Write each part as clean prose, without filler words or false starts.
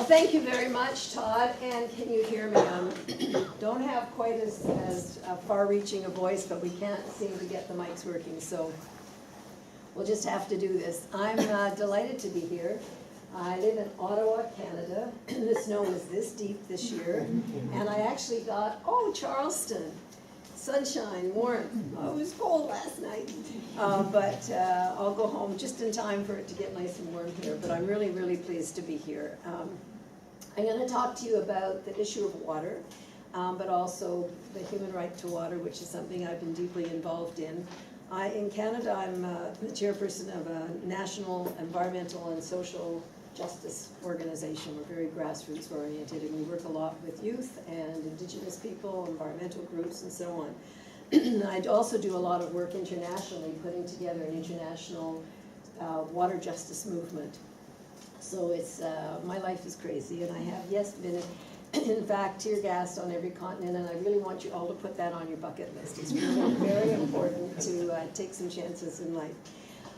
Well, thank you very much, Todd, and can you hear me? Don't have quite as far-reaching a voice, but we can't seem to get the mics working, so we'll just have to do this. I'm delighted to be here. I live in Ottawa, Canada. The snow is this deep this year, and I actually got, Charleston, sunshine, warmth. Oh, it was cold last night, but I'll go home just in time for it to get nice and warm here, but I'm really, really pleased to be here. I'm going to talk to you about the issue of water, but also the human right to water, which is something I've been deeply involved in. In Canada, I'm the chairperson of a national environmental and social justice organization. We're very grassroots oriented, and we work a lot with youth and Indigenous people, environmental groups, and so on. I also do a lot of work internationally, putting together an international water justice movement. So it's my life is crazy, and I have, yes, been in fact tear-gassed on every continent, and I really want you all to put that on your bucket list. It's really very important to take some chances in life.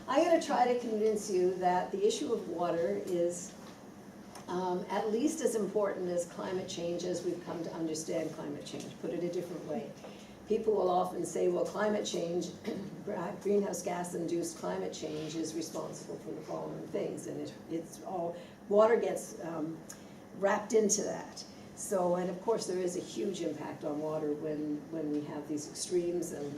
I'm going to try to convince you that the issue of water is at least as important as climate change as we've come to understand climate change. Put it a different way. People will often say, well, climate change, greenhouse gas-induced climate change is responsible for the following things, and it's all, water gets wrapped into that. So, and of course there is a huge impact on water when we have these extremes and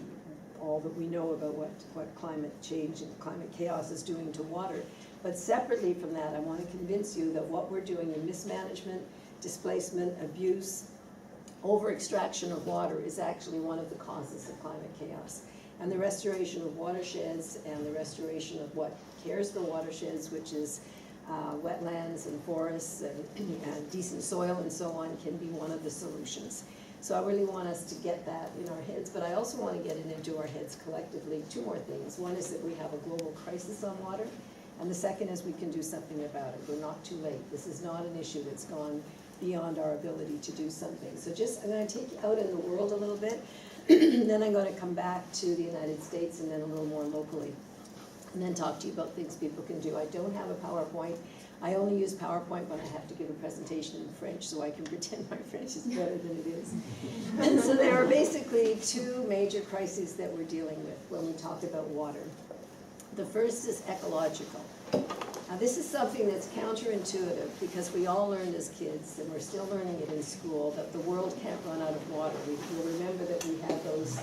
all that we know about what climate change and climate chaos is doing to water. But separately from that, I want to convince you that what we're doing in mismanagement, displacement, abuse, over-extraction of water is actually one of the causes of climate chaos. And the restoration of watersheds and the restoration of what cares for watersheds, which is wetlands and forests and decent soil and so on, can be one of the solutions. So I really want us to get that in our heads, but I also want to get it into our heads collectively. Two more things. One is that we have a global crisis on water, and the second is we can do something about it. We're not too late. This is not an issue that's gone beyond our ability to do something. So I'm going to take you out in the world a little bit, then I'm going to come back to the United States and then a little more locally, and then talk to you about things people can do. I don't have a PowerPoint. I only use PowerPoint when I have to give a presentation in French, so I can pretend my French is better than it is. And so there are basically two major crises that we're dealing with when we talk about water. The first is ecological. Now this is something that's counterintuitive because we all learned as kids, and we're still learning it in school, that the world can't run out of water. You'll remember that we had those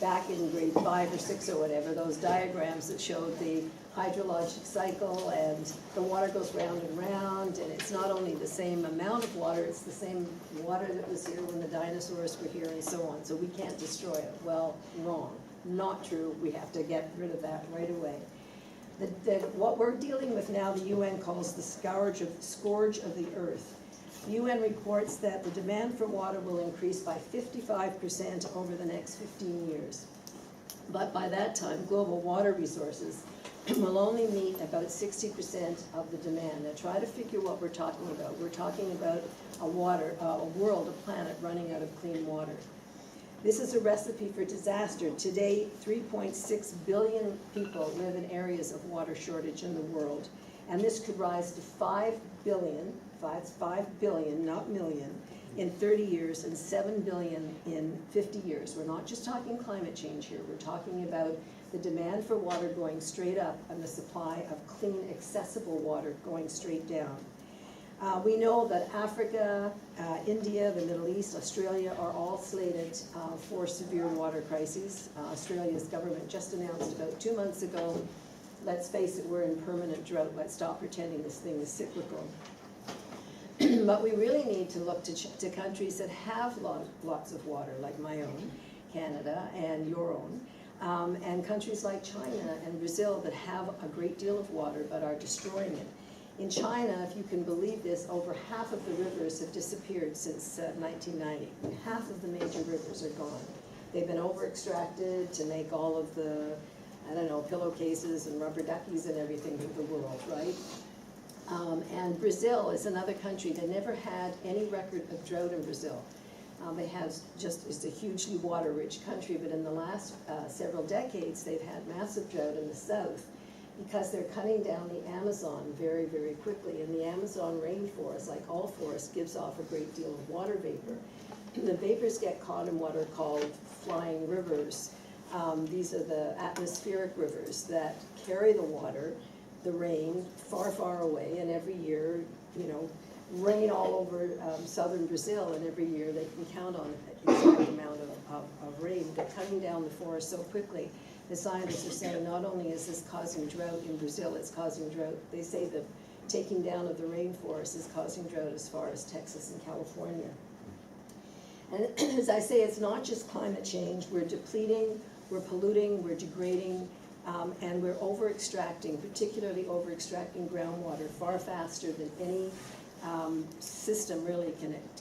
back in grade 5 or 6 or whatever, those diagrams that showed the hydrologic cycle, and the water goes round and round, and it's not only the same amount of water, it's the same water that was here when the dinosaurs were here and so on, so we can't destroy it. Well, wrong. Not true. We have to get rid of that right away. What we're dealing with now, the UN calls the scourge of the earth. The UN reports that the demand for water will increase by 55% over the next 15 years. But by that time, global water resources will only meet about 60% of the demand. Now try to figure what we're talking about. We're talking about a world, a planet running out of clean water. This is a recipe for disaster. Today, 3.6 billion people live in areas of water shortage in the world. And this could rise to 5 billion, 5 billion, not million, in 30 years and 7 billion in 50 years. We're not just talking climate change here. We're talking about the demand for water going straight up and the supply of clean, accessible water going straight down. We know that Africa, India, the Middle East, Australia are all slated for severe water crises. Australia's government just announced about 2 months ago, let's face it, we're in permanent drought. Let's stop pretending this thing is cyclical. But we really need to look to countries that have lots of water, like my own, Canada, and your own, and countries like China and Brazil that have a great deal of water but are destroying it. In China, if you can believe this, over half of the rivers have disappeared since 1990. Half of the major rivers are gone. They've been over-extracted to make all of the, pillowcases and rubber duckies and everything of the world, right? And Brazil is another country that never had any record of drought in Brazil. It's a hugely water-rich country, but in the last several decades, they've had massive drought in the south. because they're cutting down the Amazon very, very quickly. And the Amazon rainforest, like all forests, gives off a great deal of water vapor. The vapors get caught in what are called flying rivers. These are the atmospheric rivers that carry the water, the rain, far, far away, and every year, you know, rain all over southern Brazil, and every year they can count on the exact amount of rain. They're cutting down the forest so quickly. The scientists are saying not only is this causing drought in Brazil, it's causing drought. They say the taking down of the rainforest is causing drought as far as Texas and California. And as I say, it's not just climate change. We're depleting, we're polluting, we're degrading, and we're over-extracting, particularly over-extracting groundwater far faster than any system really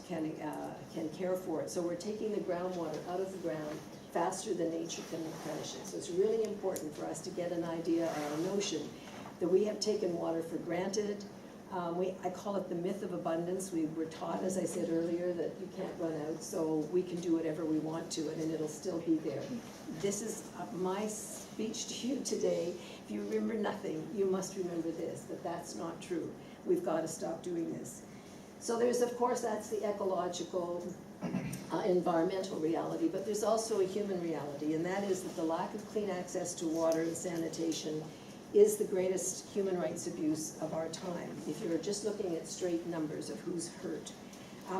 can care for it. So we're taking the groundwater out of the ground faster than nature can replenish it. So it's really important for us to get an idea or a notion that we have taken water for granted. I call it the myth of abundance. We were taught, as I said earlier, that you can't run out, so we can do whatever we want to it and it'll still be there. This is my speech to you today. If you remember nothing, you must remember this, that that's not true. We've got to stop doing this. So there's, of course, that's the ecological, environmental reality, but there's also a human reality, and that is that the lack of clean access to water and sanitation is the greatest human rights abuse of our time, if you're just looking at straight numbers of who's hurt.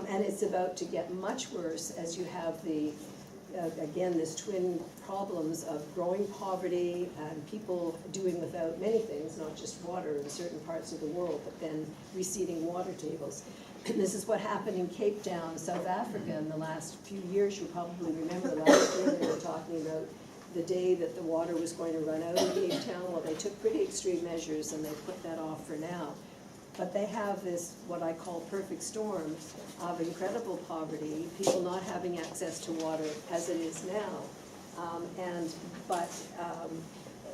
And it's about to get much worse as you have the, again, this twin problems of growing poverty and people doing without many things, not just water in certain parts of the world, but then receding water tables. And this is what happened in Cape Town, South Africa in the last few years. You probably remember last year they were talking about the day that the water was going to run out in Cape Town. Well, they took pretty extreme measures and they put that off for now. But they have this, what I call perfect storm of incredible poverty, people not having access to water as it is now, but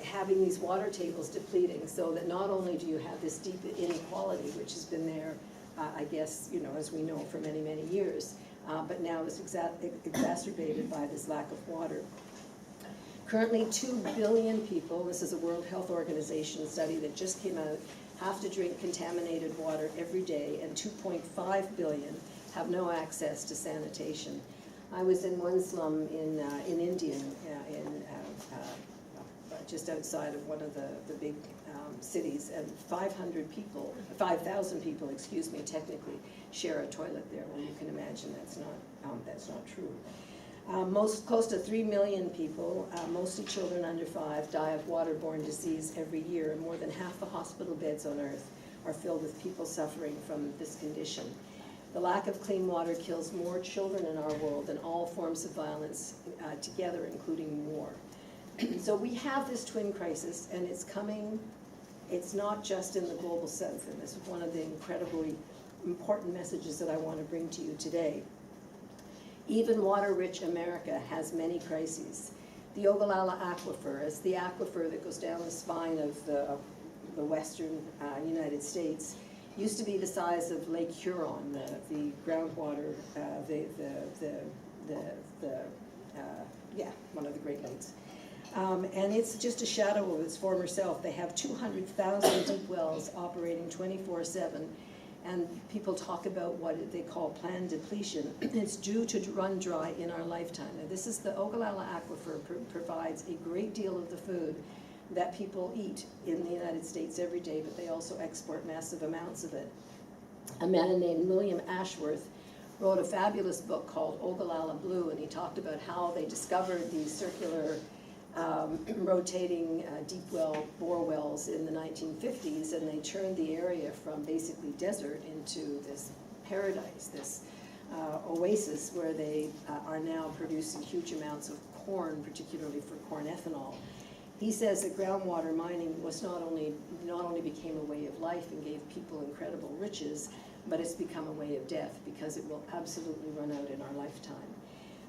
having these water tables depleting, so that not only do you have this deep inequality, which has been there, I guess, you know, as we know, for many, many years, but now is exacerbated by this lack of water. Currently, 2 billion people, this is a World Health Organization study that just came out, have to drink contaminated water every day, and 2.5 billion have no access to sanitation. I was in one slum in India, just outside of one of the big cities, and 5,000 people, excuse me, technically share a toilet there. Well, you can imagine that's not true. Close to 3 million people, mostly children under 5, die of waterborne disease every year, and more than half the hospital beds on Earth are filled with people suffering from this condition. The lack of clean water kills more children in our world than all forms of violence together, including war. So we have this twin crisis, and it's coming. It's not just in the global south, and this is one of the incredibly important messages that I want to bring to you today. Even water-rich America has many crises. The Ogallala Aquifer is the aquifer that goes down the spine of the western United States. Used to be the size of Lake Huron, the groundwater, one of the Great Lakes. And it's just a shadow of its former self. They have 200,000 deep wells operating 24/7. And people talk about what they call planned depletion. It's due to run dry in our lifetime. Now, this is the Ogallala Aquifer provides a great deal of the food that people eat in the United States every day, but they also export massive amounts of it. A man named William Ashworth wrote a fabulous book called Ogallala Blue, and he talked about how they discovered these circular rotating deep well bore wells in the 1950s, and they turned the area from basically desert into this paradise, this oasis where they are now producing huge amounts of corn, particularly for corn ethanol. He says that groundwater mining was not only became a way of life and gave people incredible riches, but it's become a way of death, because it will absolutely run out in our lifetime.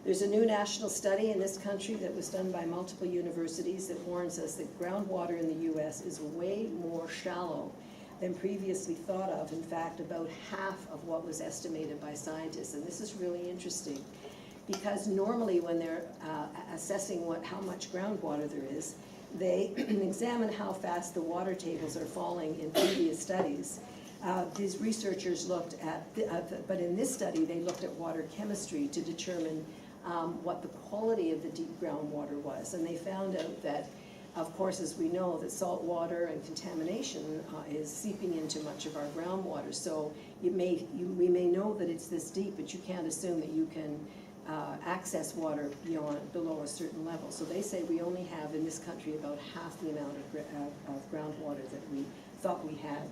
There's a new national study in this country that was done by multiple universities that warns us that groundwater in the US is way more shallow than previously thought of. In fact, about half of what was estimated by scientists. And this is really interesting, because normally when they're assessing how much groundwater there is, they examine how fast the water tables are falling in previous studies. These researchers looked at, but in this study, they looked at water chemistry to determine what the quality of the deep groundwater was. And they found out that, of course, as we know, that salt water and contamination is seeping into much of our groundwater. So we may know that it's this deep, but you can't assume that you can access water below a certain level. So they say we only have in this country about half the amount of groundwater that we thought we had.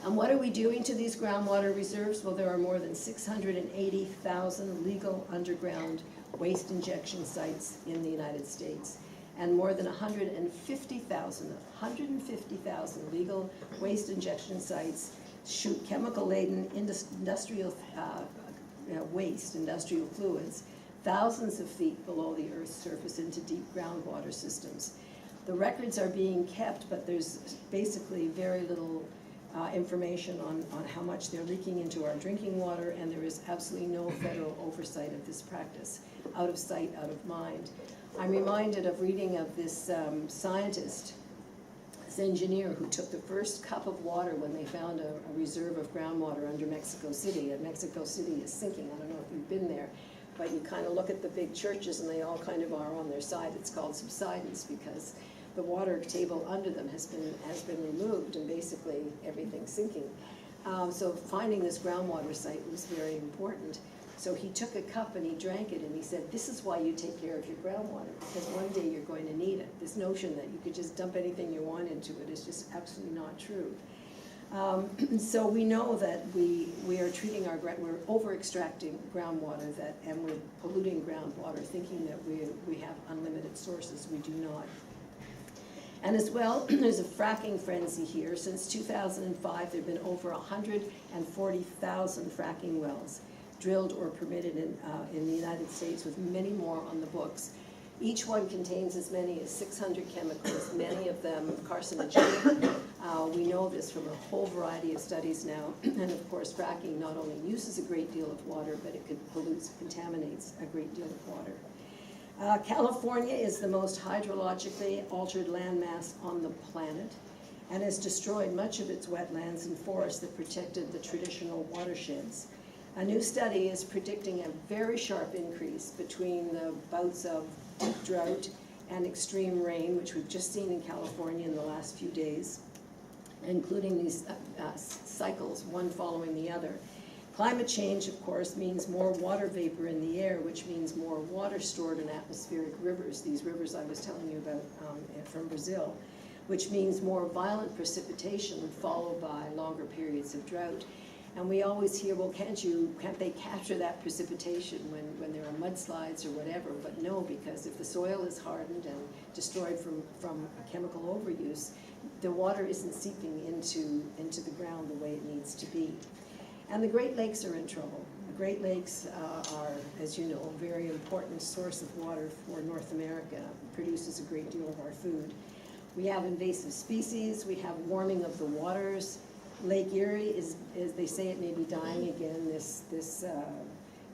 And what are we doing to these groundwater reserves? Well, there are more than 680,000 legal underground waste injection sites in the United States, and more than 150,000 legal waste injection sites shoot chemical-laden industrial waste, industrial fluids, thousands of feet below the Earth's surface into deep groundwater systems. The records are being kept, but there's basically very little information on how much they're leaking into our drinking water, and there is absolutely no federal oversight of this practice. Out of sight, out of mind. I'm reminded of reading of this scientist, this engineer who took the first cup of water when they found a reserve of groundwater under Mexico City, and Mexico City is sinking. I don't know if you've been there, but you kind of look at the big churches and they all kind of are on their side. It's called subsidence because the water table under them has been removed, and basically everything's sinking. So finding this groundwater site was very important. So he took a cup and he drank it, and he said, this is why you take care of your groundwater, because one day you're going to need it. This notion that you could just dump anything you want into it is just absolutely not true. So we know that we are treating we're over-extracting groundwater and we're polluting groundwater, thinking that we have unlimited sources. We do not. And as well, there's a fracking frenzy here. Since 2005, there have been over 140,000 fracking wells drilled or permitted in the United States, with many more on the books. Each one contains as many as 600 chemicals, many of them carcinogenic. We know this from a whole variety of studies now. And of course, fracking not only uses a great deal of water, but it contaminates a great deal of water. California is the most hydrologically altered landmass on the planet and has destroyed much of its wetlands and forests that protected the traditional watersheds. A new study is predicting a very sharp increase between the bouts of deep drought and extreme rain, which we've just seen in California in the last few days, including these cycles, one following the other. Climate change, of course, means more water vapor in the air, which means more water stored in atmospheric rivers, these rivers I was telling you about from Brazil, which means more violent precipitation followed by longer periods of drought. And we always hear, well, can't they capture that precipitation when there are mudslides or whatever? But no, because if the soil is hardened and destroyed from chemical overuse, the water isn't seeping into the ground the way it needs to be. And the Great Lakes are in trouble. The Great Lakes are, as you know, a very important source of water for North America. It produces a great deal of our food. We have invasive species. We have warming of the waters. Lake Erie is they say it may be dying again. This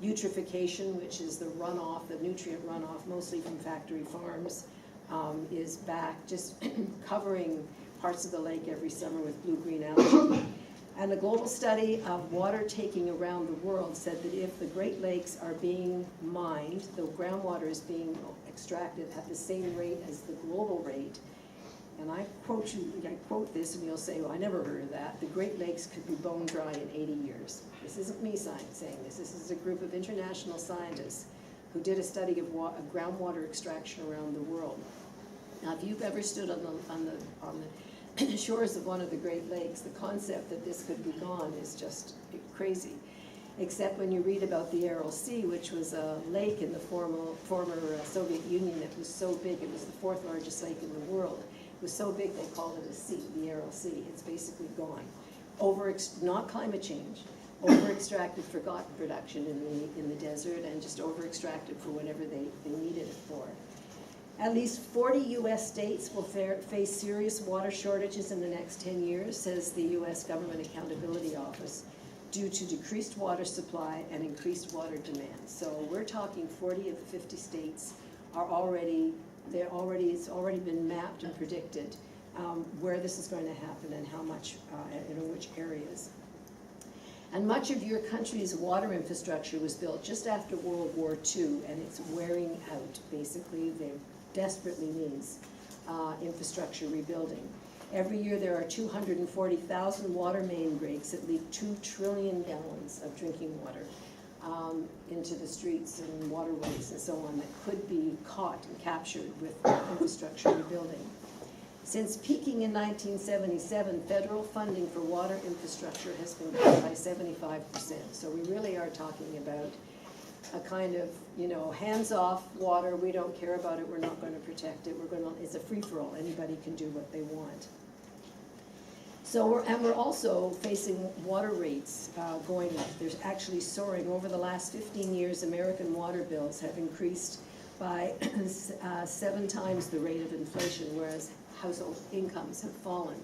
eutrophication, which is the runoff, the nutrient runoff, mostly from factory farms, is back, just covering parts of the lake every summer with blue-green algae. And a global study of water taking around the world said that if the Great Lakes are being mined, the groundwater is being extracted at the same rate as the global rate, and I quote this and you'll say, well, I never heard of that. The Great Lakes could be bone dry in 80 years. This isn't me saying this. This is a group of international scientists who did a study of groundwater extraction around the world. Now, if you've ever stood on the shores of one of the Great Lakes, the concept that this could be gone is just crazy. Except when you read about the Aral Sea, which was a lake in the former Soviet Union that was so big, it was the 4th largest lake in the world. It was so big they called it a sea, the Aral Sea. It's basically gone. Not climate change, over-extracted for cotton production in the desert, and just over-extracted for whatever they needed it for. At least 40 U.S. states will face serious water shortages in the next 10 years, says the U.S. Government Accountability Office, due to decreased water supply and increased water demand. So we're talking 40 of the 50 states are already it's already been mapped and predicted where this is going to happen and how much, and in which areas. And much of your country's water infrastructure was built just after World War II, and it's wearing out. Basically, they desperately needs infrastructure rebuilding. Every year there are 240,000 water main breaks that leak 2 trillion gallons of drinking water into the streets and waterways and so on that could be caught and captured with infrastructure rebuilding. Since peaking in 1977, federal funding for water infrastructure has been cut by 75%. So we really are talking about a kind of, hands-off water. We don't care about it. We're not going to protect it. It's a free-for-all. Anybody can do what they want. So we're also facing water rates going up. There's actually soaring. Over the last 15 years, American water bills have increased by 7 times the rate of inflation, whereas household incomes have fallen.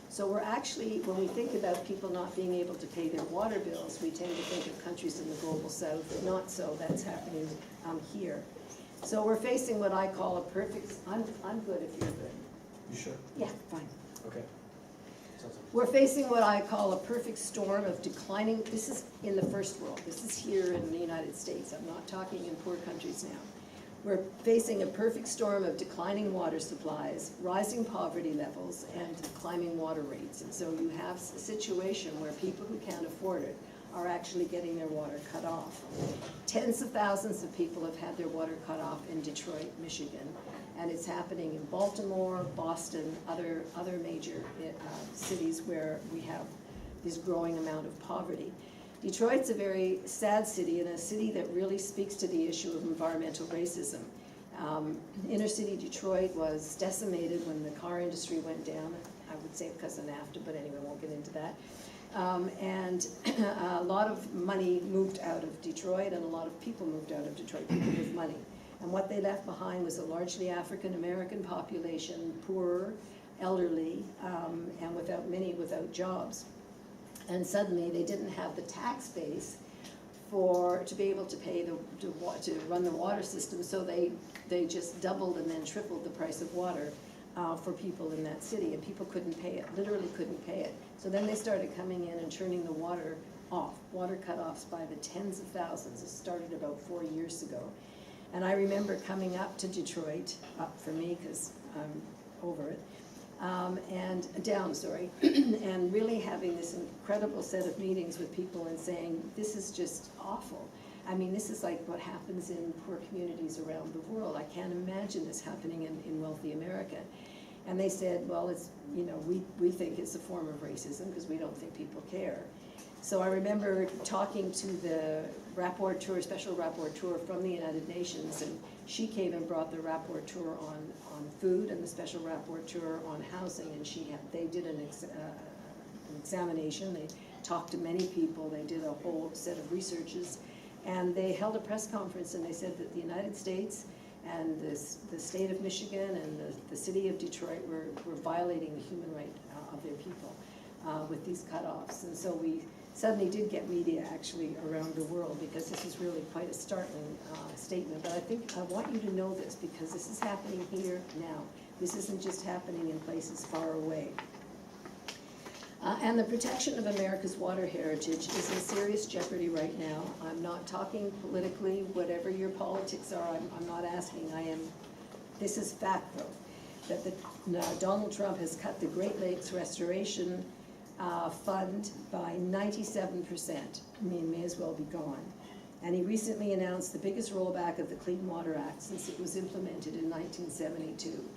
So we're actually, when we think about people not being able to pay their water bills, we tend to think of countries in the global south. Not so, that's happening here. So we're facing what I call a perfect, I'm good if you're good. You sure? Yeah, fine. Okay. We're facing what I call a perfect storm of declining, this is in the first world, this is here in the United States, I'm not talking in poor countries now. We're facing a perfect storm of declining water supplies, rising poverty levels, and climbing water rates. And so you have a situation where people who can't afford it are actually getting their water cut off. Tens of thousands of people have had their water cut off in Detroit, Michigan, and it's happening in Baltimore, Boston, other major cities where we have this growing amount of poverty. Detroit's a very sad city, and a city that really speaks to the issue of environmental racism. Inner city Detroit was decimated when the car industry went down. I would say because of NAFTA, but anyway, won't get into that. And a lot of money moved out of Detroit, and a lot of people moved out of Detroit, people with money. And what they left behind was a largely African-American population, poorer, elderly, and many without jobs. And suddenly they didn't have the tax base to be able to pay to run the water system, so they just doubled and then tripled the price of water for people in that city, and people couldn't pay it, literally couldn't pay it. So then they started coming in and turning the water off, water cut-offs by the tens of thousands. It started about 4 years ago. And I remember coming up to Detroit, up for me because I'm over it, and really having this incredible set of meetings with people and saying, this is just awful. I mean, this is like what happens in poor communities around the world. I can't imagine this happening in wealthy America. And they said, well, it's, we think it's a form of racism because we don't think people care. So I remember talking to the rapporteur, special rapporteur from the United Nations, and she came and brought the rapporteur on food and the special rapporteur on housing, and they did an examination. They talked to many people. They did a whole set of researches, and they held a press conference, and they said that the United States and the state of Michigan and the city of Detroit were violating the human right of their people with these cutoffs. And so we suddenly did get media actually around the world, because this is really quite a startling statement. But I think I want you to know this, because this is happening here now. This isn't just happening in places far away. And the protection of America's water heritage is in serious jeopardy right now. I'm not talking politically, whatever your politics are, I'm not asking. This is fact though, that Donald Trump has cut the Great Lakes Restoration Fund by 97%. I mean, may as well be gone. And he recently announced the biggest rollback of the Clean Water Act since it was implemented in 1972.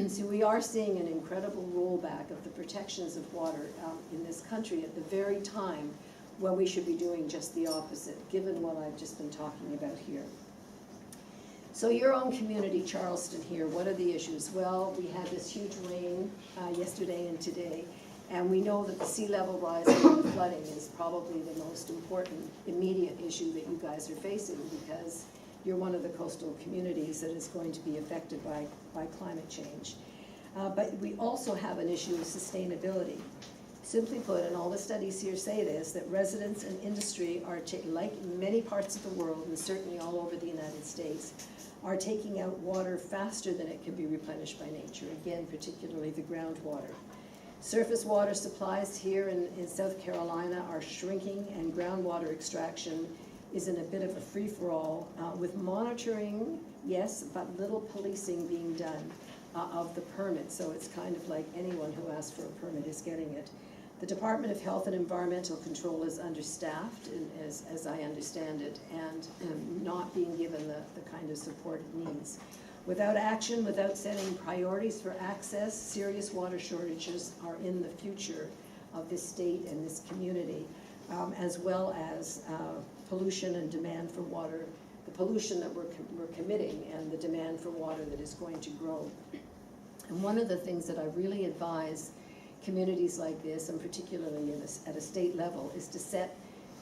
So we are seeing an incredible rollback of the protections of water in this country at the very time when we should be doing just the opposite, given what I've just been talking about here. So your own community, Charleston here, what are the issues? Well, we had this huge rain yesterday and today, and we know that the sea level rise and the flooding is probably the most important immediate issue that you guys are facing, because you're one of the coastal communities that is going to be affected by climate change. But we also have an issue of sustainability. Simply put, and all the studies here say this, that residents and industry are, like many parts of the world, and certainly all over the United States, are taking out water faster than it can be replenished by nature, again, particularly the groundwater. Surface water supplies here in South Carolina are shrinking, and groundwater extraction is in a bit of a free-for-all, with monitoring, yes, but little policing being done of the permit. So it's kind of like anyone who asks for a permit is getting it. The Department of Health and Environmental Control is understaffed, as I understand it, and not being given the kind of support it needs. Without action, without setting priorities for access, serious water shortages are in the future of this state and this community, as well as pollution and demand for water, the pollution that we're committing and the demand for water that is going to grow. And one of the things that I really advise communities like this, and particularly at a state level, is to set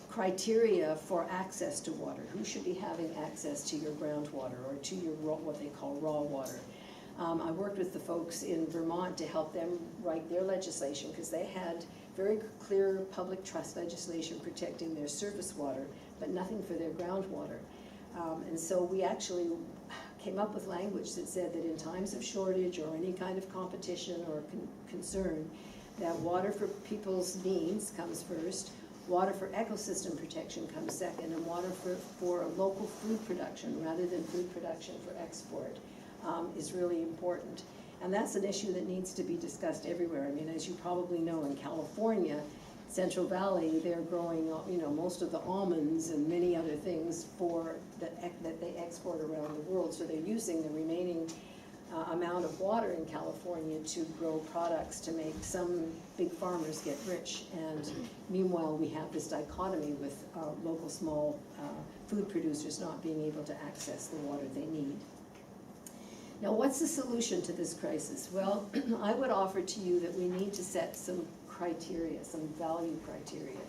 criteria for access to water. Who should be having access to your groundwater or to your what they call raw water? I worked with the folks in Vermont to help them write their legislation, because they had very clear public trust legislation protecting their surface water, but nothing for their groundwater. And so we actually came up with language that said that in times of shortage or any kind of competition or concern, that water for people's needs comes first, water for ecosystem protection comes second, and water for local food production rather than food production for export is really important. And that's an issue that needs to be discussed everywhere. I mean, as you probably know, in California, Central Valley, they're growing, most of the almonds and many other things that they export around the world. So they're using the remaining amount of water in California to grow products to make some big farmers get rich. And meanwhile, we have this dichotomy with local small food producers not being able to access the water they need. Now, what's the solution to this crisis? Well, I would offer to you that we need to set some criteria, some value criteria.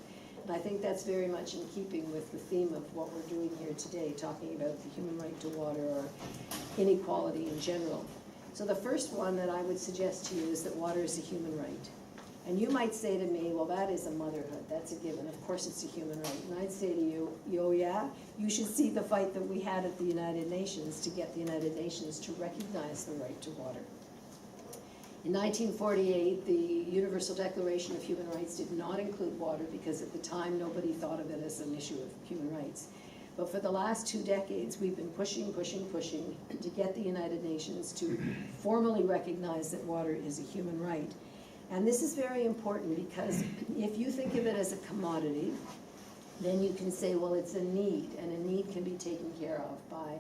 And I think that's very much in keeping with the theme of what we're doing here today, talking about the human right to water or inequality in general. So the first one that I would suggest to you is that water is a human right. And you might say to me, well, that is a motherhood, that's a given, of course it's a human right. And I'd say to you, oh yeah, you should see the fight that we had at the United Nations to get the United Nations to recognize the right to water. In 1948, the Universal Declaration of Human Rights did not include water because at the time nobody thought of it as an issue of human rights. But for the last 2 decades, we've been pushing to get the United Nations to formally recognize that water is a human right. And this is very important because if you think of it as a commodity, then you can say, well, it's a need, and a need can be taken care of by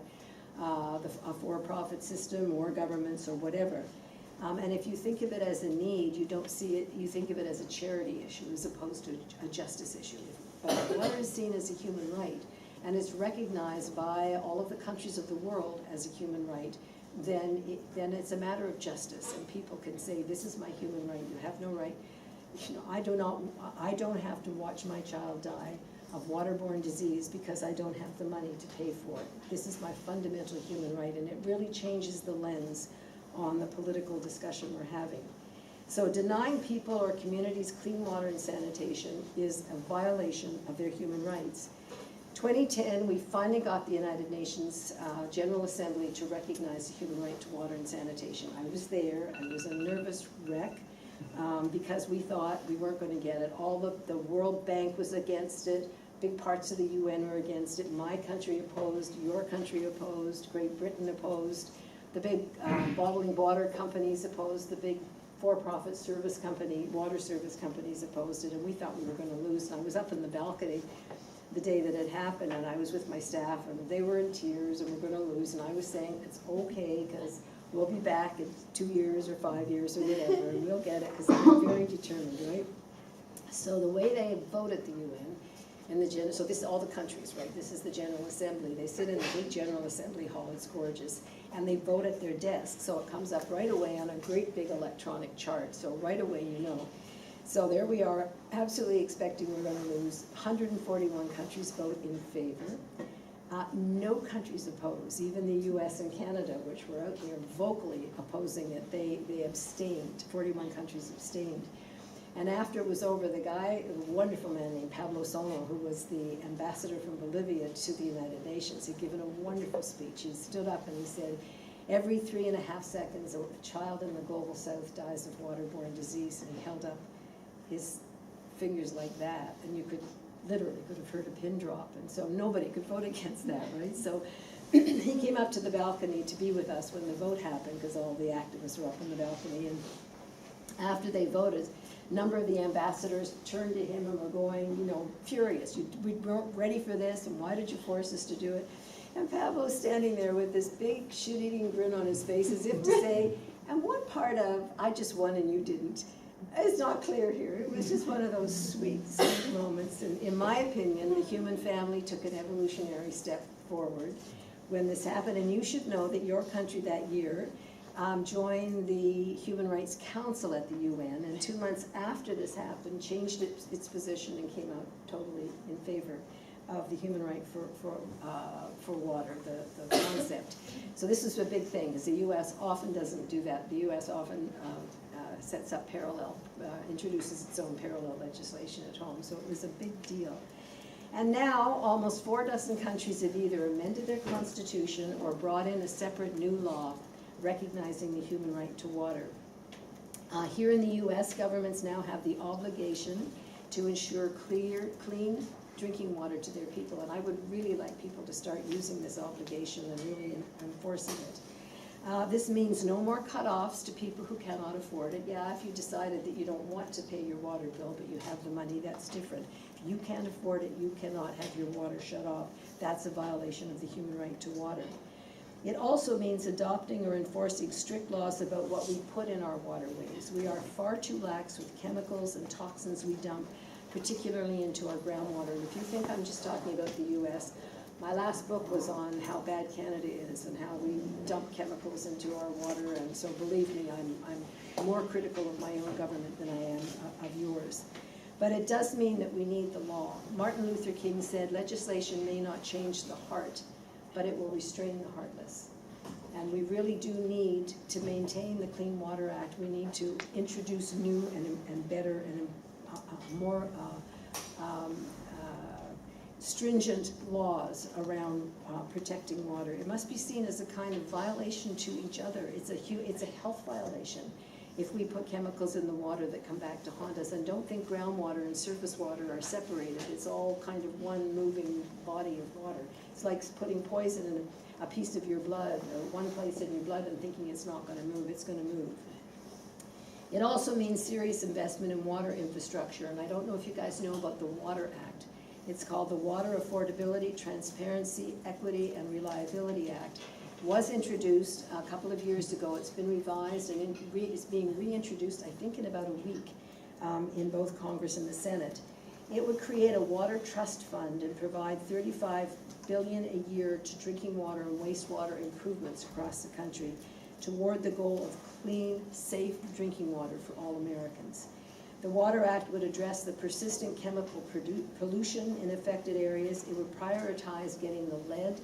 a for-profit system or governments or whatever. And if you think of it as a need, you don't see it, you think of it as a charity issue as opposed to a justice issue. But water is seen as a human right, and it's recognized by all of the countries of the world as a human right, then it's a matter of justice, and people can say, this is my human right, you have no right, I don't have to watch my child die of waterborne disease because I don't have the money to pay for it. This is my fundamental human right, and it really changes the lens on the political discussion we're having. So denying people or communities clean water and sanitation is a violation of their human rights. 2010, we finally got the United Nations General Assembly to recognize the human right to water and sanitation. I was there. I was a nervous wreck because we thought we weren't going to get it. All the World Bank was against it. Big parts of the UN were against it. My country opposed. Your country opposed. Great Britain opposed. The big bottling water companies opposed. The big for-profit service company, water service companies opposed it. And we thought we were going to lose. And I was up in the balcony the day that it happened, and I was with my staff, and they were in tears, and we're going to lose, and I was saying, it's okay, because we'll be back in 2 years or 5 years or whatever, and we'll get it, because I'm very determined, right? So the way they vote at the UN, so this is all the countries, right? This is the General Assembly. They sit in the big General Assembly hall, it's gorgeous, and they vote at their desk, so it comes up right away on a great big electronic chart, so right away you know. So there we are, absolutely expecting we're going to lose. 141 countries vote in favor. No countries oppose, even the US and Canada, which were out there vocally opposing it. They abstained, 41 countries abstained. And after it was over, the guy, a wonderful man named Pablo Sono, who was the ambassador from Bolivia to the United Nations, had given a wonderful speech. He stood up and he said, every 3.5 seconds, a child in the global south dies of waterborne disease. And he held up his fingers like that, and you could have heard a pin drop. And so nobody could vote against that, right? So he came up to the balcony to be with us when the vote happened, because all the activists were up on the balcony. And after they voted, a number of the ambassadors turned to him and were going, you know, furious. We weren't ready for this, and why did you force us to do it? And Pablo's standing there with this big shit-eating grin on his face, as if to say, and what part of I just won and you didn't? It's not clear here. It was just one of those sweet, sweet moments. And in my opinion, the human family took an evolutionary step forward when this happened. And you should know that your country that year joined the Human Rights Council at the UN, and 2 months after this happened, changed its position and came out totally in favor of the human right for water, the concept. So this is a big thing, because the U.S. often doesn't do that. The U.S. often sets up introduces its own parallel legislation at home. So it was a big deal. And now, almost 4 dozen countries have either amended their constitution or brought in a separate new law recognizing the human right to water. Here in the U.S., governments now have the obligation to ensure clean drinking water to their people, and I would really like people to start using this obligation and really enforcing it. This means no more cutoffs to people who cannot afford it. Yeah, if you decided that you don't want to pay your water bill, but you have the money, that's different. If you can't afford it, you cannot have your water shut off. That's a violation of the human right to water. It also means adopting or enforcing strict laws about what we put in our waterways. We are far too lax with chemicals and toxins we dump, particularly into our groundwater. And if you think I'm just talking about the U.S., my last book was on how bad Canada is and how we dump chemicals into our water. And so believe me, I'm more critical of my own government than I am of yours. But it does mean that we need the law. Martin Luther King said, legislation may not change the heart, but it will restrain the heartless. And we really do need to maintain the Clean Water Act. We need to introduce new and better and more stringent laws around protecting water. It must be seen as a kind of violation to each other. It's a health violation if we put chemicals in the water that come back to haunt us. And don't think groundwater and surface water are separated. It's all kind of one moving body of water. It's like putting poison in a piece of your blood, or one place in your blood, and thinking it's not going to move. It's going to move. It also means serious investment in water infrastructure. And I don't know if you guys know about the Water Act. It's called the Water Affordability, Transparency, Equity, and Reliability Act. It was introduced a couple of years ago. It's been revised, and it's being reintroduced, I think, in about a week in both Congress and the Senate. It would create a water trust fund and provide $35 billion a year to drinking water and wastewater improvements across the country toward the goal of clean, safe drinking water for all Americans. The Water Act would address the persistent chemical pollution in affected areas. It would prioritize getting the lead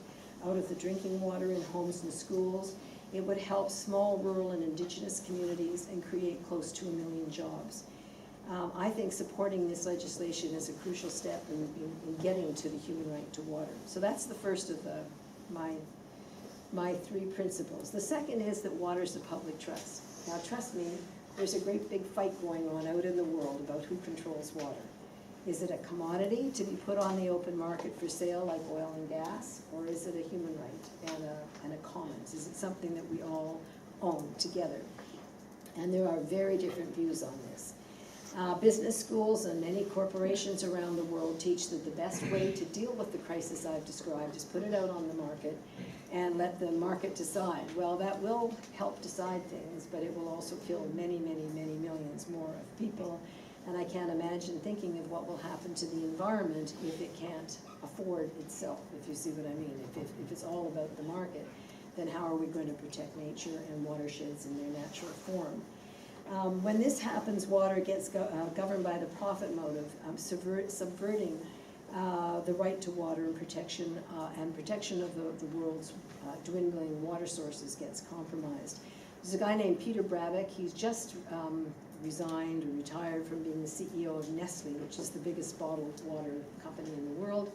out of the drinking water in homes and schools. It would help small, rural, and indigenous communities and create close to 1 million jobs. I think supporting this legislation is a crucial step in getting to the human right to water. So that's the first of my 3 principles. The second is that water is a public trust. Now, trust me, there's a great big fight going on out in the world about who controls water. Is it a commodity to be put on the open market for sale like oil and gas, or is it a human right and a commons? Is it something that we all own together? And there are very different views on this. Business schools and many corporations around the world teach that the best way to deal with the crisis I've described is put it out on the market and let the market decide. Well, that will help decide things, but it will also kill many, many, many millions more of people. And I can't imagine thinking of what will happen to the environment if it can't afford itself, if you see what I mean. If it's all about the market, then how are we going to protect nature and watersheds in their natural form? When this happens, water gets governed by the profit motive, subverting the right to water and protection of the world's dwindling water sources gets compromised. There's a guy named Peter Brabeck. He's just resigned or retired from being the CEO of Nestle, which is the biggest bottled water company in the world.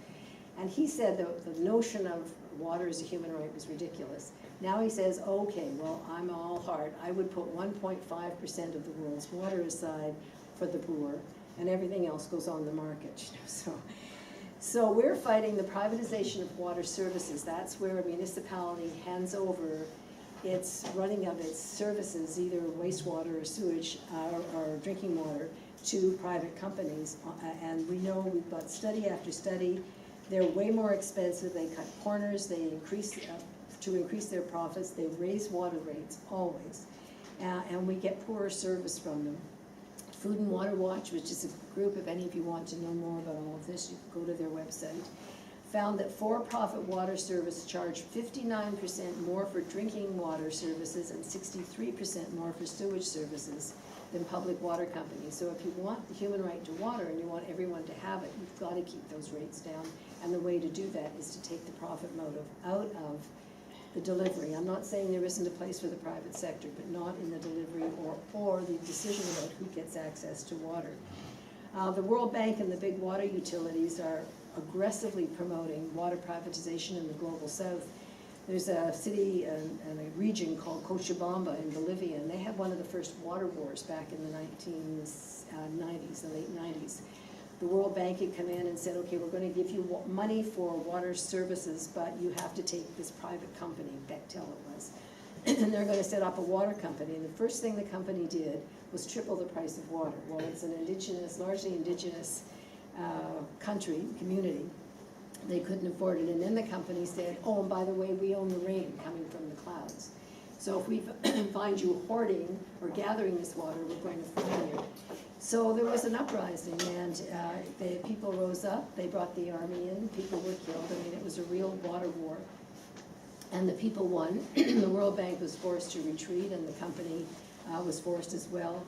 And he said that the notion of water as a human right was ridiculous. Now he says, okay, well, I'm all hard. I would put 1.5% of the world's water aside for the poor, and everything else goes on the market. So we're fighting the privatization of water services. That's where a municipality hands over its running of its services, either wastewater or sewage or drinking water, to private companies. And we know, we've got study after study, they're way more expensive, they cut corners, they to increase their profits, they raise water rates, always. And we get poorer service from them. Food and Water Watch, which is a group, if any of you want to know more about all of this, you can go to their website, found that for-profit water service charged 59% more for drinking water services and 63% more for sewage services than public water companies. So if you want the human right to water and you want everyone to have it, you've got to keep those rates down. And the way to do that is to take the profit motive out of the delivery. I'm not saying there isn't a place for the private sector, but not in the delivery or the decision about who gets access to water. The World Bank and the big water utilities are aggressively promoting water privatization in the global south. There's a city and a region called Cochabamba in Bolivia, and they had one of the first water wars back in the 1990s, the late 90s. The World Bank had come in and said, okay, we're going to give you money for water services, but you have to take this private company, Bechtel it was, and they're going to set up a water company. And the first thing the company did was triple the price of water. Well, it's an indigenous, largely indigenous country, community. They couldn't afford it. And then the company said, oh, and by the way, we own the rain coming from the clouds. So if we find you hoarding or gathering this water, we're going to fine you. So there was an uprising, and the people rose up. They brought the army in. People were killed. I mean, it was a real water war. And the people won. The World Bank was forced to retreat, and the company was forced as well.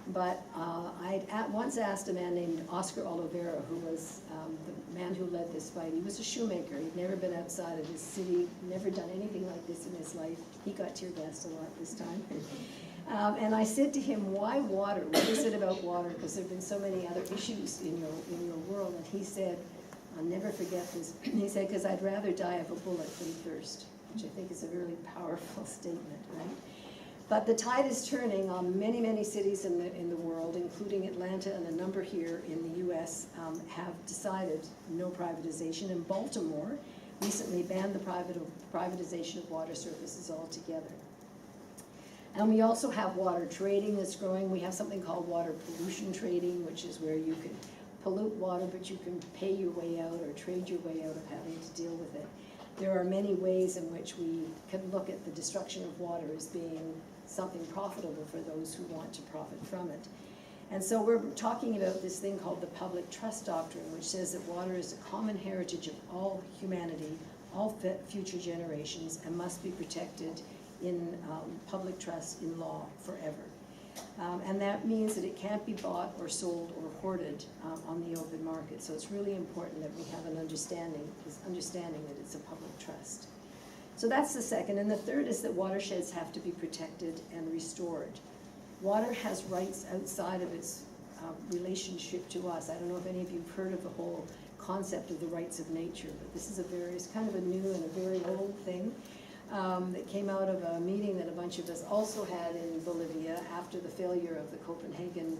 But I once asked a man named Oscar Oliveira, who was the man who led this fight. He was a shoemaker. He'd never been outside of his city, never done anything like this in his life. He got tear gassed a lot this time. And I said to him, why water? What is it about water? Because there have been so many other issues in your world. And he said, I'll never forget this. He said, because I'd rather die of a bullet than thirst, which I think is a really powerful statement, right? But the tide is turning on many, many cities in the world, including Atlanta and a number here in the U.S. Have decided no privatization. And Baltimore recently banned the privatization of water services altogether. And we also have water trading that's growing. We have something called water pollution trading, which is where you can pollute water, but you can pay your way out or trade your way out of having to deal with it. There are many ways in which we can look at the destruction of water as being something profitable for those who want to profit from it. And so we're talking about this thing called the public trust doctrine, which says that water is a common heritage of all humanity, all future generations, and must be protected in public trust in law forever. And that means that it can't be bought or sold or hoarded on the open market. So it's really important that we have an understanding that it's a public trust. So that's the second. And the third is that watersheds have to be protected and restored. Water has rights outside of its relationship to us. I don't know if any of you have heard of the whole concept of the rights of nature, but this is it's kind of a new and a very old thing. That came out of a meeting that a bunch of us also had in Bolivia after the failure of the Copenhagen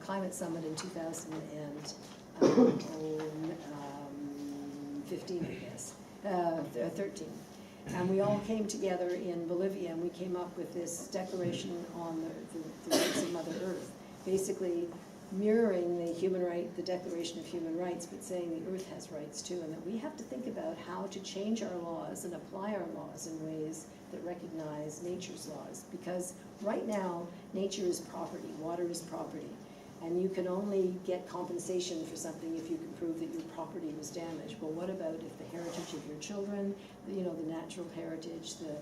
climate summit in 2015, I guess, 13. And we all came together in Bolivia, and we came up with this declaration on the rights of Mother Earth, basically mirroring the Declaration of Human Rights, but saying the earth has rights too, and that we have to think about how to change our laws and apply our laws in ways that recognize nature's laws. Because right now, nature is property, water is property, and you can only get compensation for something if you can prove that your property was damaged. Well, what about if the heritage of your children, the natural heritage, the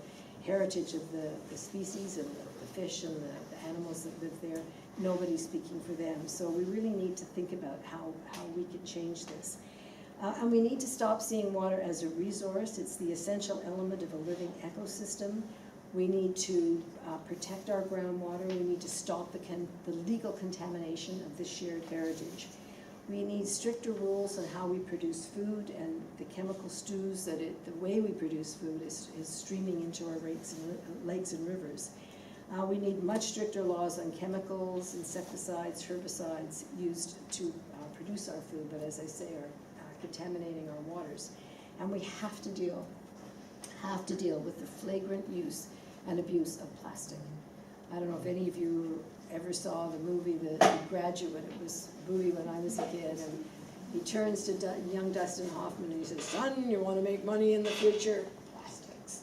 heritage of the species and the fish and the animals that live there? Nobody's speaking for them. So we really need to think about how we can change this. And we need to stop seeing water as a resource. It's the essential element of a living ecosystem. We need to protect our groundwater. We need to stop the legal contamination of this shared heritage. We need stricter rules on how we produce food and the chemical stews the way we produce food is streaming into our lakes and rivers. We need much stricter laws on chemicals, insecticides, herbicides used to produce our food, but as I say, are contaminating our waters. And we have to deal with the flagrant use and abuse of plastic. I don't know if any of you ever saw the movie The Graduate. It was a movie when I was a kid, and he turns to young Dustin Hoffman and he says, "Son, you want to make money in the future? Plastics."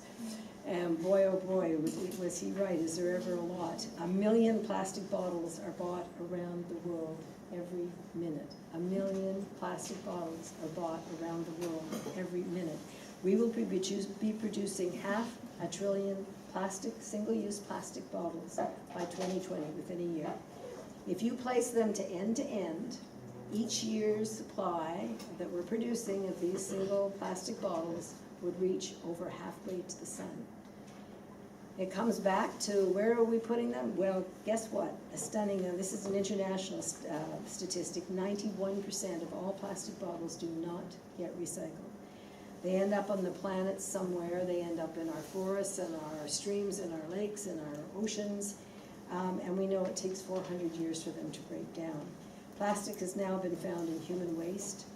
And boy, oh boy, was he right. Is there ever a lot? 1 million plastic bottles are bought around the world every minute. 1 million plastic bottles are bought around the world every minute. We will be producing 500 billion single-use plastic bottles by 2020, within a year. If you place them to end, each year's supply that we're producing of these single plastic bottles would reach over halfway to the sun. It comes back to where are we putting them? Well, guess what? A stunning, this is an international statistic, 91% of all plastic bottles do not get recycled. They end up on the planet somewhere. They end up in our forests and our streams and our lakes and our oceans. And we know it takes 400 years for them to break down. Plastic has now been found in human waste,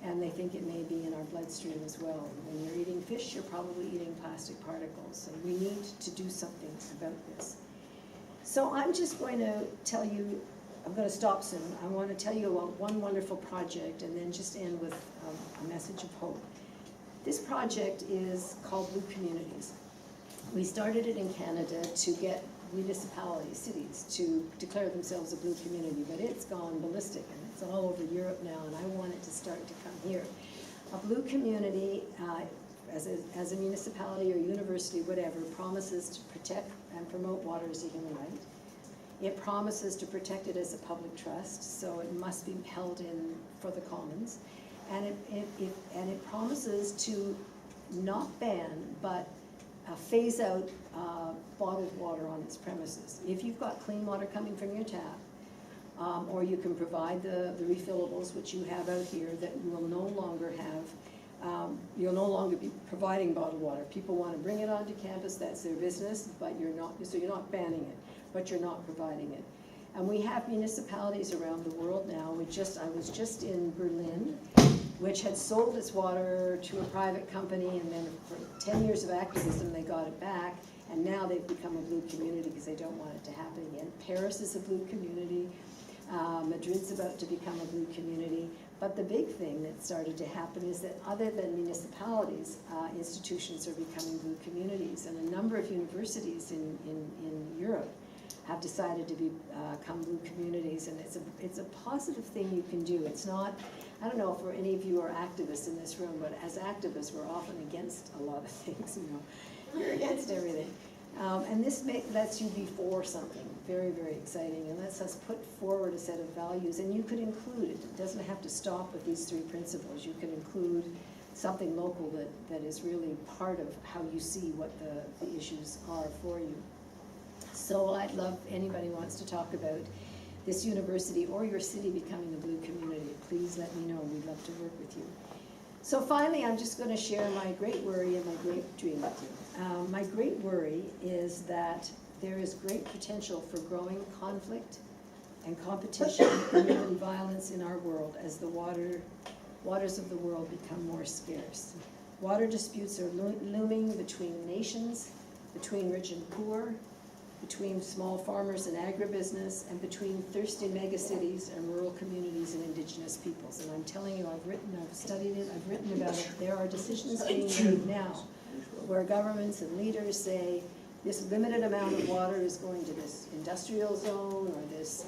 and they think it may be in our bloodstream as well. When you're eating fish, you're probably eating plastic particles. And we need to do something about this. So I'm just going to tell you, I'm going to stop soon. I want to tell you about one wonderful project and then just end with a message of hope. This project is called Blue Communities. We started it in Canada to get municipalities, cities, to declare themselves a blue community, but it's gone ballistic and it's all over Europe now, and I want it to start to come here. A blue community, as a municipality or university, whatever, promises to protect and promote water as a human right. It promises to protect it as a public trust, so it must be held in for the commons. And it promises to not ban, but phase out bottled water on its premises. If you've got clean water coming from your tap, or you can provide the refillables, which you have out here, that you will no longer have, you'll no longer be providing bottled water. People want to bring it onto campus, that's their business, but you're not banning it, but you're not providing it. And we have municipalities around the world now. I was just in Berlin, which had sold its water to a private company, and then for 10 years of activism, they got it back, and now they've become a blue community because they don't want it to happen again. Paris is a blue community. Madrid's about to become a blue community. But the big thing that started to happen is that other than municipalities, institutions are becoming blue communities, and a number of universities in Europe have decided to become blue communities, and it's a positive thing you can do. It's not, I don't know if any of you are activists in this room, but as activists, we're often against a lot of things, you know. You're against everything. And this lets you be for something very, very exciting, and lets us put forward a set of values, and you could include it. It doesn't have to stop with these 3 principles. You can include something local that is really part of how you see what the issues are for you. So I'd love, anybody wants to talk about this university or your city becoming a blue community, please let me know. We'd love to work with you. So finally, I'm just going to share my great worry and my great dream with you. My great worry is that there is great potential for growing conflict and competition and even violence in our world as the waters of the world become more scarce. Water disputes are looming between nations, between rich and poor, between small farmers and agribusiness, and between thirsty megacities and rural communities and indigenous peoples. And I'm telling you, I've studied it, I've written about it. There are decisions being made now where governments and leaders say this limited amount of water is going to this industrial zone or this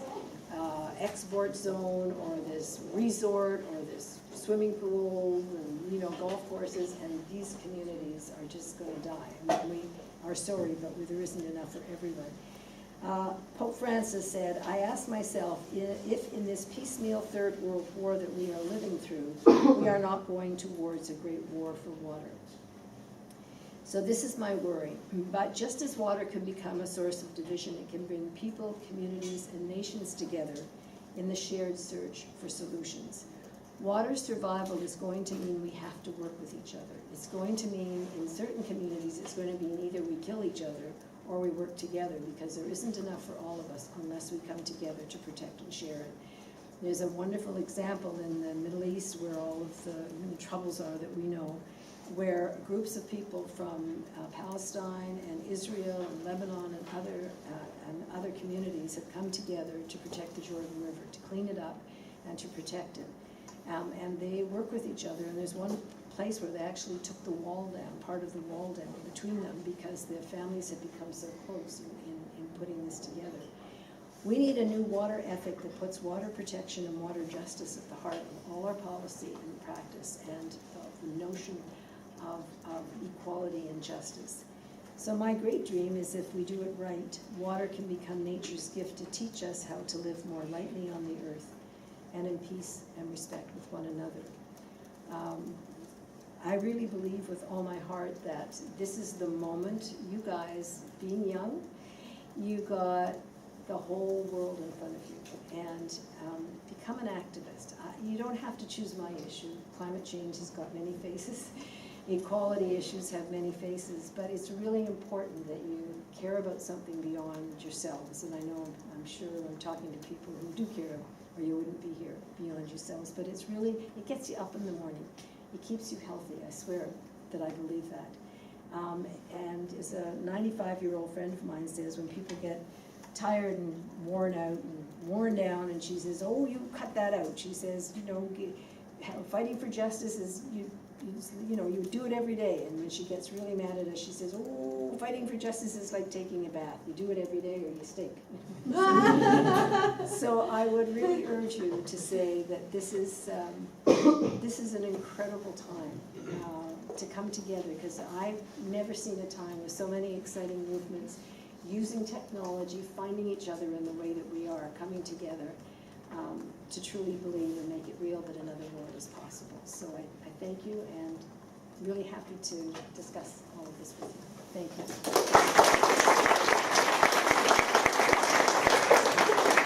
export zone or this resort or this swimming pool and, you know, golf courses, and these communities are just going to die. I mean, we are sorry, but there isn't enough for everyone. Pope Francis said, I ask myself if in this piecemeal Third World War that we are living through, we are not going towards a great war for water. So this is my worry. But just as water can become a source of division, it can bring people, communities, and nations together in the shared search for solutions. Water survival is going to mean we have to work with each other. It's going to mean, in certain communities, it's going to mean either we kill each other or we work together, because there isn't enough for all of us unless we come together to protect and share it. There's a wonderful example in the Middle East where all of the troubles are that we know, where groups of people from Palestine and Israel and Lebanon and other communities have come together to protect the Jordan River, to clean it up and to protect it. And they work with each other, and there's one place where they actually took the wall down, part of the wall down between them, because their families had become so close in putting this together. We need a new water ethic that puts water protection and water justice at the heart of all our policy and practice, and the notion of equality and justice. So my great dream is, if we do it right, water can become nature's gift to teach us how to live more lightly on the earth and in peace and respect with one another. I really believe with all my heart that this is the moment. You guys, being young, you got the whole world in front of you, and become an activist. You don't have to choose my issue. Climate change has got many faces. Equality issues have many faces, but it's really important that you care about something beyond yourselves. And I know, I'm sure I'm talking to people who do care, or you wouldn't be here, beyond yourselves. But it's really, it gets you up in the morning. It keeps you healthy. I swear that I believe that. And as a 95-year-old friend of mine says, when people get tired and worn out and worn down, and she says, oh, you cut that out. She says, you know, fighting for justice is, you do it every day. And when she gets really mad at us, she says, oh, fighting for justice is like taking a bath. You do it every day or you stink. So I would really urge you to say that this is an incredible time to come together, because I've never seen a time with so many exciting movements using technology, finding each other in the way that we are, coming together to truly believe and make it real that another world is possible. So I thank you, and really happy to discuss all of this with you. Thank you.